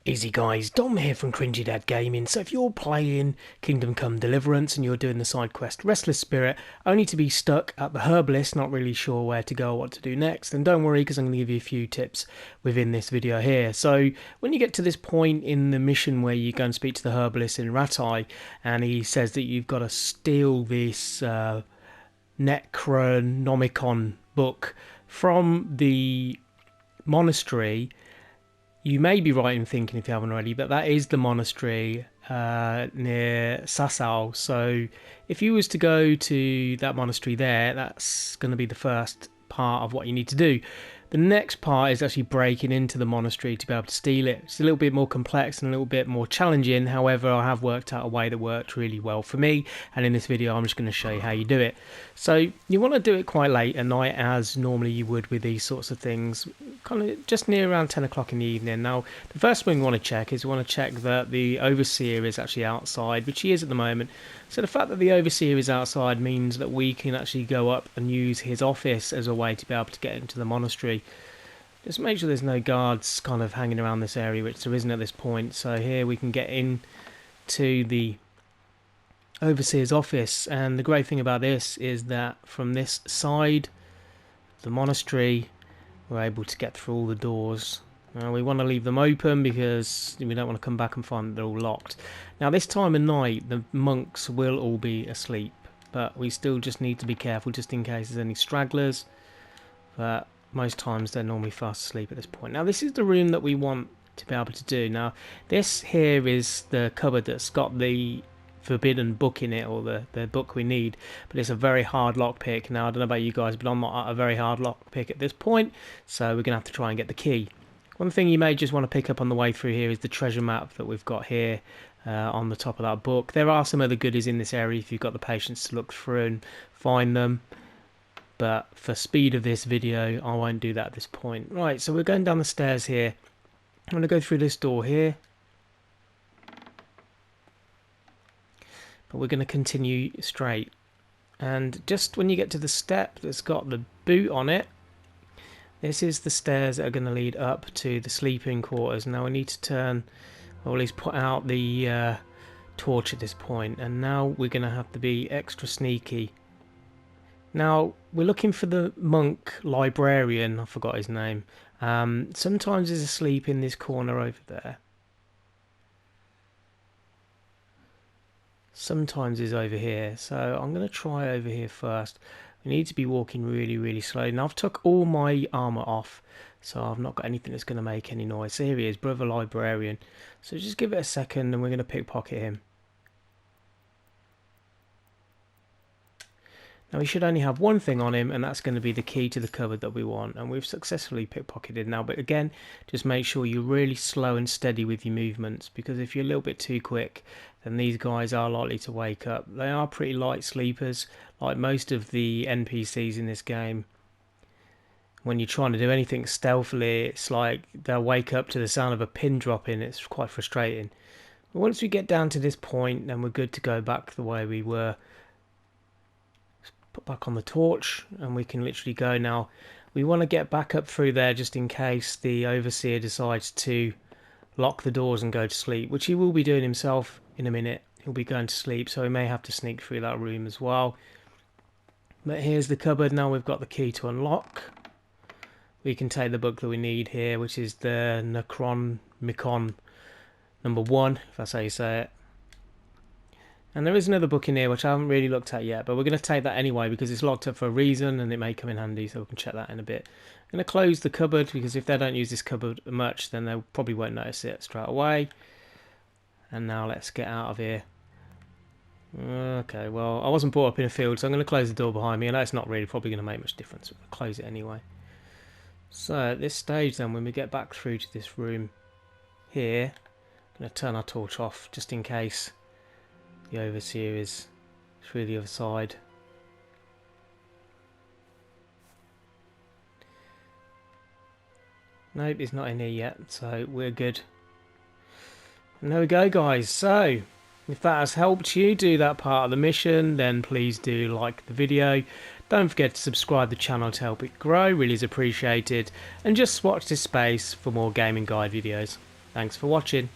Easy guys, Dom here from Cringy Dad Gaming. So if you're playing Kingdom Come Deliverance and you're doing the side quest Restless Spirit, only to be stuck at the herbalist, not really sure where to go or what to do next, then don't worry because I'm going to give you a few tips within this video here. So when you get to this point in the mission where you go and speak to the herbalist in Ratai, and he says that you've got to steal this Necronomicon book from the monastery. You may be right in thinking, if you haven't already, but that is the monastery near Sasau. So if you was to go to that monastery there, that's going to be the first part of what you need to do. The next part is actually breaking into the monastery to be able to steal it. It's a little bit more complex and a little bit more challenging. However, I have worked out a way that worked really well for me. And in this video, I'm just going to show you how you do it. So you want to do it quite late at night, as normally you would with these sorts of things, kind of just near around 10 o'clock in the evening. Now, the first thing we want to check is we want to check that the overseer is actually outside, which he is at the moment. So the fact that the overseer is outside means that we can actually go up and use his office as a way to be able to get into the monastery. Just make sure there's no guards kind of hanging around this area, which there isn't at this point. So here we can get in to the overseer's office, and the great thing about this is that from this side, the monastery, we're able to get through all the doors. Now we want to leave them open because we don't want to come back and find that they're all locked. Now this time of night the monks will all be asleep, but we still just need to be careful just in case there's any stragglers, but most times they're normally fast asleep at this point. Now this is the room that we want to be able to do. Now this here is the cupboard that's got the forbidden book in it, or the book we need, but it's a very hard lockpick. Now I don't know about you guys, but I'm not at a very hard lockpick at this point, so we're gonna have to try and get the key. One thing you may just want to pick up on the way through here is the treasure map that we've got here on the top of that book. There are some other goodies in this area if you've got the patience to look through and find them, but for speed of this video I won't do that at this point. Right, so we're going down the stairs here. I'm going to go through this door here, but we're going to continue straight, and just when you get to the step that's got the boot on it, this is the stairs that are going to lead up to the sleeping quarters. Now we need to turn, or at least put out the torch at this point, and now we're going to have to be extra sneaky. Now we're looking for the monk librarian, I forgot his name. Sometimes he's asleep in this corner over there. Sometimes he's over here, so I'm going to try over here first. We need to be walking really slowly. Now I've took all my armour off, so I've not got anything that's going to make any noise. So here he is, brother librarian. So just give it a second and we're going to pickpocket him. Now he should only have one thing on him, and that's going to be the key to the cupboard that we want, and we've successfully pickpocketed now. But again, just make sure you're really slow and steady with your movements, because if you're a little bit too quick, then these guys are likely to wake up. They are pretty light sleepers, like most of the NPCs in this game. When you're trying to do anything stealthily, it's like they'll wake up to the sound of a pin dropping. It's quite frustrating. But once we get down to this point, then we're good to go back the way we were. Put back on the torch and we can literally go. Now we want to get back up through there just in case the overseer decides to lock the doors and go to sleep, which he will be doing himself in a minute. He'll be going to sleep, so we may have to sneak through that room as well. But here's the cupboard. Now we've got the key to unlock. We can take the book that we need here, which is the Necronomicon #1, if that's how you say it. And there is another book in here which I haven't really looked at yet, but we're going to take that anyway because it's locked up for a reason and it may come in handy, so we can check that in a bit. I'm going to close the cupboard because if they don't use this cupboard much, then they probably won't notice it straight away. And now let's get out of here. Okay, well, I wasn't brought up in a field, so I'm going to close the door behind me. I know it's not really probably going to make much difference, but I'll close it anyway. So at this stage then, when we get back through to this room here, I'm going to turn our torch off just in case the overseer is through the other side. Nope, he's not in here yet, so we're good. And there we go, guys. So if that has helped you do that part of the mission, then please do like the video. Don't forget to subscribe to the channel to help it grow, really is appreciated. And just watch this space for more gaming guide videos. Thanks for watching.